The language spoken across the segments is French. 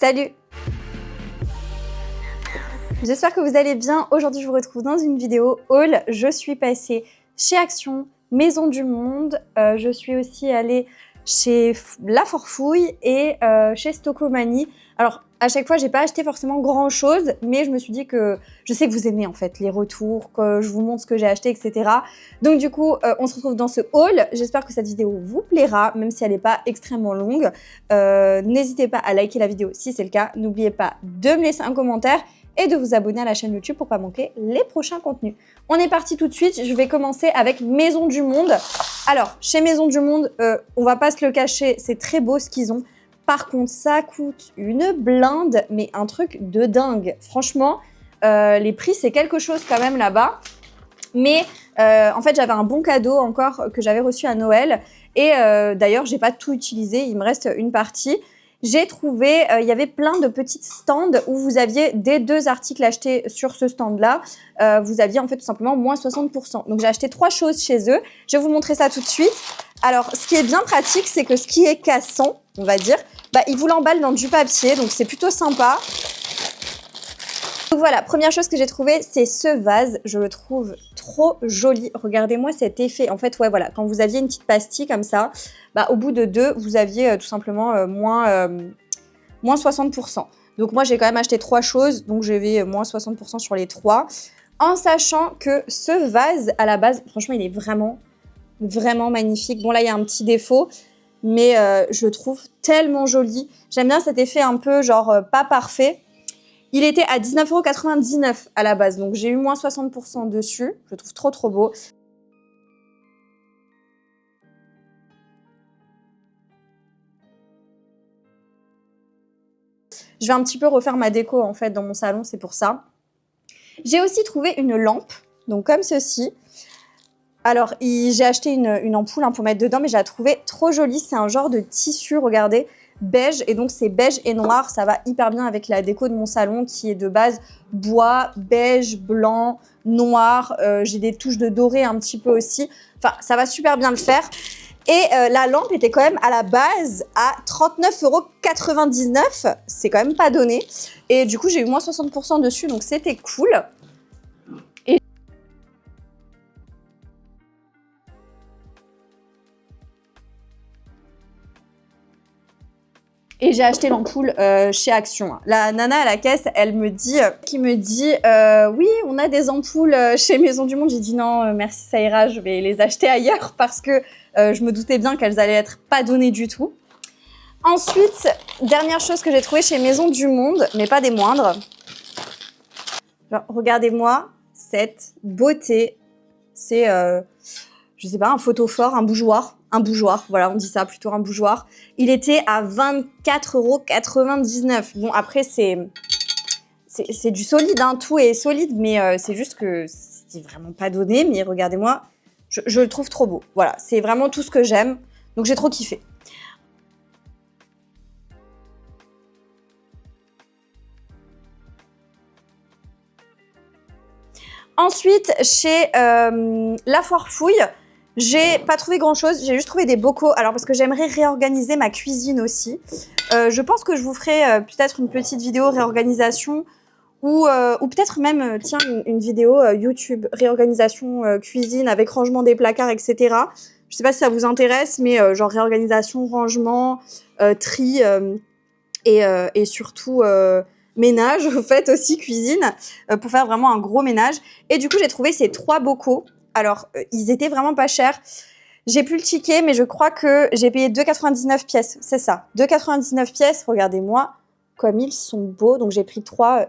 Salut! J'espère que vous allez bien. Aujourd'hui, je vous retrouve dans une vidéo haul. Je suis passée chez Action, Maison du Monde. Je suis aussi allée chez La Forfouille et chez Stockomanie. Alors, à chaque fois, j'ai pas acheté forcément grand chose, mais je me suis dit que je sais que vous aimez en fait les retours, que je vous montre ce que j'ai acheté, etc. Donc du coup, on se retrouve dans ce haul. J'espère que cette vidéo vous plaira, même si elle n'est pas extrêmement longue. N'hésitez pas à liker la vidéo si c'est le cas. N'oubliez pas de me laisser un commentaire et de vous abonner à la chaîne YouTube pour pas manquer les prochains contenus. On est parti tout de suite. Je vais commencer avec Maison du Monde. Alors, chez Maison du Monde, on va pas se le cacher, c'est très beau ce qu'ils ont. Par contre, ça coûte une blinde, mais un truc de dingue. Franchement, les prix, c'est quelque chose quand même là-bas. Mais en fait, j'avais un bon cadeau encore que j'avais reçu à Noël. Et d'ailleurs, j'ai pas tout utilisé, il me reste une partie. J'ai trouvé, il y avait plein de petits stands où vous aviez des 2 articles achetés sur ce stand-là. Vous aviez en fait tout simplement moins 60%. Donc j'ai acheté 3 choses chez eux. Je vais vous montrer ça tout de suite. Alors, ce qui est bien pratique, c'est que ce qui est cassant, on va dire, bah, ils vous l'emballent dans du papier, donc c'est plutôt sympa. Donc voilà, première chose que j'ai trouvée, c'est ce vase. Je le trouve trop joli. Regardez-moi cet effet. En fait, ouais, voilà, quand vous aviez une petite pastille comme ça, bah, au bout de 2, vous aviez tout simplement moins 60%. Donc moi, j'ai quand même acheté 3 choses, donc j'avais moins 60% sur les 3. En sachant que ce vase, à la base, franchement, il est vraiment magnifique. Bon, là, il y a un petit défaut, mais je le trouve tellement joli. J'aime bien cet effet un peu, genre, pas parfait. Il était à 19,99 € à la base, donc j'ai eu moins 60% dessus. Je le trouve trop beau. Je vais un petit peu refaire ma déco, en fait, dans mon salon, c'est pour ça. J'ai aussi trouvé une lampe, donc comme ceci. Alors, j'ai acheté une ampoule pour mettre dedans, mais je la trouvais trop jolie. C'est un genre de tissu, regardez, beige. Et donc, c'est beige et noir. Ça va hyper bien avec la déco de mon salon qui est de base bois, beige, blanc, noir. J'ai des touches de doré un petit peu aussi. Enfin, ça va super bien le faire. Et la lampe était quand même à la base à 39,99 €. C'est quand même pas donné. Et du coup, j'ai eu moins 60% dessus, donc c'était cool. Et j'ai acheté l'ampoule chez Action. La nana à la caisse, elle me dit, oui, on a des ampoules chez Maison du Monde. J'ai dit non, merci, ça ira, je vais les acheter ailleurs parce que je me doutais bien qu'elles allaient être pas données du tout. Ensuite, dernière chose que j'ai trouvée chez Maison du Monde, mais pas des moindres. Regardez-moi cette beauté. C'est, je sais pas, un photophore, un bougeoir. Un bougeoir, voilà, on dit ça plutôt, un bougeoir. Il était à 24,99 €. Bon, après, c'est du solide, hein, tout est solide, mais c'est juste que c'est vraiment pas donné. Mais regardez-moi, je le trouve trop beau. Voilà, c'est vraiment tout ce que j'aime. Donc, j'ai trop kiffé. Ensuite, chez La Forfouille, j'ai pas trouvé grand chose, j'ai juste trouvé des bocaux. Alors parce que j'aimerais réorganiser ma cuisine aussi. Je pense que je vous ferai peut-être une petite vidéo réorganisation ou peut-être même, tiens, une vidéo YouTube réorganisation cuisine avec rangement des placards, etc. Je sais pas si ça vous intéresse, mais genre réorganisation, rangement, tri et surtout ménage, en fait, aussi cuisine, pour faire vraiment un gros ménage. Et du coup, j'ai trouvé ces 3 bocaux. Alors, ils étaient vraiment pas chers. J'ai plus le ticket, mais je crois que j'ai payé 2,99 pièces. C'est ça, 2,99 pièces. Regardez-moi comme ils sont beaux. Donc, j'ai pris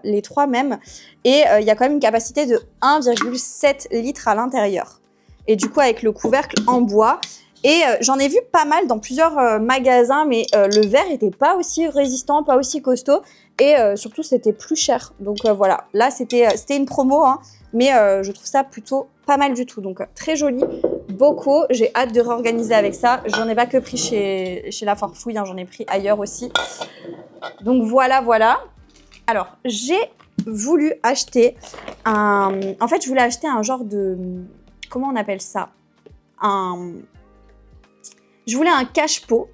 les 3 mêmes. Et il y a quand même une capacité de 1,7 litres à l'intérieur. Et du coup, avec le couvercle en bois. Et j'en ai vu pas mal dans plusieurs magasins, mais le verre était pas aussi résistant, pas aussi costaud. Et surtout, c'était plus cher. Donc voilà, là, c'était une promo, hein, mais je trouve ça plutôt pas mal du tout. Donc très joli, bocaux. J'ai hâte de réorganiser avec ça. J'en ai pas que pris chez La Forfouille, hein, j'en ai pris ailleurs aussi. Donc voilà. Alors, j'ai voulu acheter En fait, je voulais acheter un genre de... Comment on appelle ça? Je voulais un cache-pot,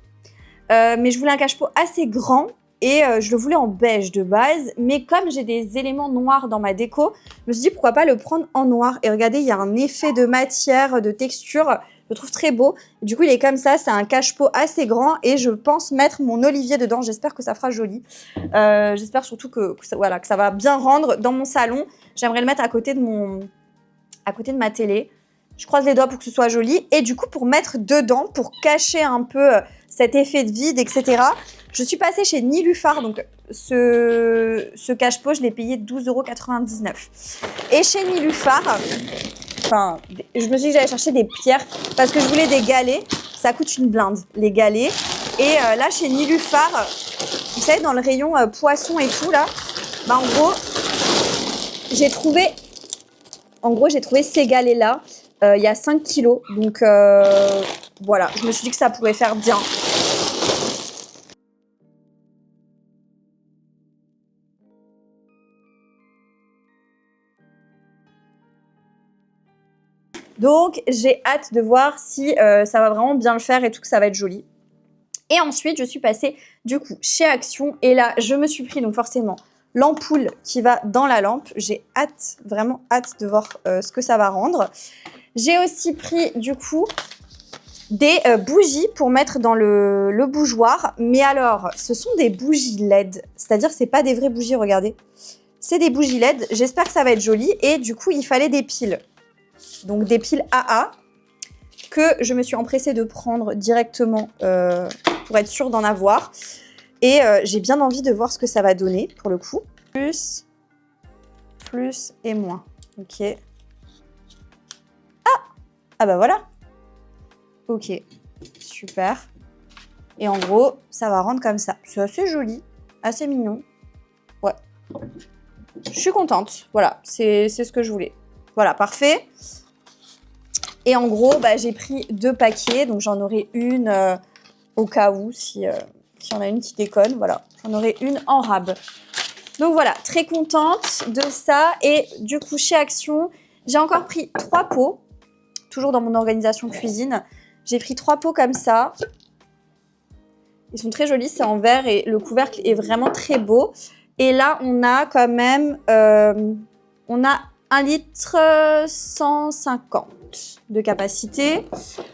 mais je voulais un cache-pot assez grand et je le voulais en beige de base, mais comme j'ai des éléments noirs dans ma déco, je me suis dit pourquoi pas le prendre en noir. Et regardez, il y a un effet de matière, de texture, je le trouve très beau. Du coup, il est comme ça, c'est un cache-pot assez grand et je pense mettre mon olivier dedans. J'espère que ça fera joli. J'espère surtout que ça va bien rendre dans mon salon. J'aimerais le mettre à côté de ma télé. Je croise les doigts pour que ce soit joli. Et du coup, pour mettre dedans, pour cacher un peu cet effet de vide, etc., je suis passée chez Nilufar. Donc, ce cache-pot, je l'ai payé 12,99 €. Et chez Nilufar, je me suis dit que j'allais chercher des pierres parce que je voulais des galets. Ça coûte une blinde, les galets. Et là, chez Nilufar, vous savez, dans le rayon poisson et tout, là, bah, en gros, j'ai trouvé ces galets-là. Il y a 5 kilos. Donc, voilà, je me suis dit que ça pourrait faire bien. Donc, j'ai hâte de voir si ça va vraiment bien le faire et tout, que ça va être joli. Et ensuite, je suis passée, du coup, chez Action. Et là, je me suis pris, donc forcément, l'ampoule qui va dans la lampe. J'ai hâte, vraiment hâte de voir ce que ça va rendre. J'ai aussi pris, du coup, des bougies pour mettre dans le bougeoir. Mais alors, ce sont des bougies LED. C'est-à-dire, c'est pas des vraies bougies, regardez. C'est des bougies LED. J'espère que ça va être joli. Et du coup, il fallait des piles. Donc, des piles AA que je me suis empressée de prendre directement pour être sûre d'en avoir. Et j'ai bien envie de voir ce que ça va donner, pour le coup. Plus et moins. Ok. Ah bah voilà. Ok, super. Et en gros, ça va rendre comme ça. C'est assez joli, assez mignon. Ouais. Je suis contente. Voilà, c'est ce que je voulais. Voilà, parfait. Et en gros, bah, j'ai pris 2 paquets. Donc, j'en aurai une au cas où, si y en a une qui déconne. Voilà, j'en aurai une en rab. Donc, voilà, très contente de ça. Et du coup, chez Action, j'ai encore pris 3 pots. Toujours dans mon organisation cuisine. J'ai pris 3 pots comme ça. Ils sont très jolis, c'est en verre et le couvercle est vraiment très beau. Et là, on a quand même... on a 1 litre 150 de capacité.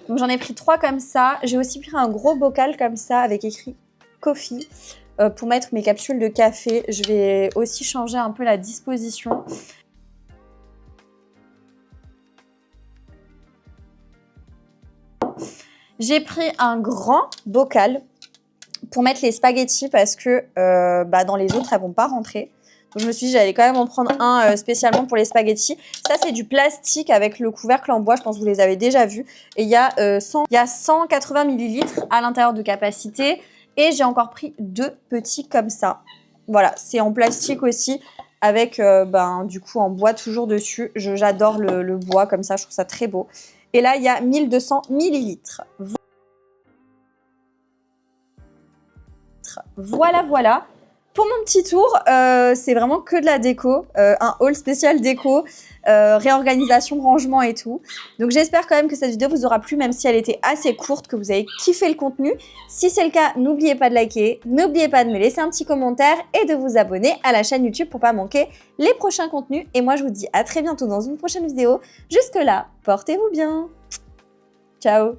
Donc j'en ai pris 3 comme ça. J'ai aussi pris un gros bocal comme ça avec écrit Coffee pour mettre mes capsules de café. Je vais aussi changer un peu la disposition. J'ai pris un grand bocal pour mettre les spaghettis parce que dans les autres, elles ne vont pas rentrer. Donc, je me suis dit, j'allais quand même en prendre un spécialement pour les spaghettis. Ça, c'est du plastique avec le couvercle en bois. Je pense que vous les avez déjà vus. Et il y a 180 ml à l'intérieur de capacité. Et j'ai encore pris 2 petits comme ça. Voilà, c'est en plastique aussi avec du coup en bois toujours dessus. J'adore le bois comme ça, je trouve ça très beau. Et là, il y a 1200 ml. Voilà. Pour mon petit tour, c'est vraiment que de la déco, un haul spécial déco, réorganisation, rangement et tout. Donc j'espère quand même que cette vidéo vous aura plu, même si elle était assez courte, que vous avez kiffé le contenu. Si c'est le cas, n'oubliez pas de liker, n'oubliez pas de me laisser un petit commentaire et de vous abonner à la chaîne YouTube pour pas manquer les prochains contenus. Et moi, je vous dis à très bientôt dans une prochaine vidéo. Jusque là, portez-vous bien. Ciao.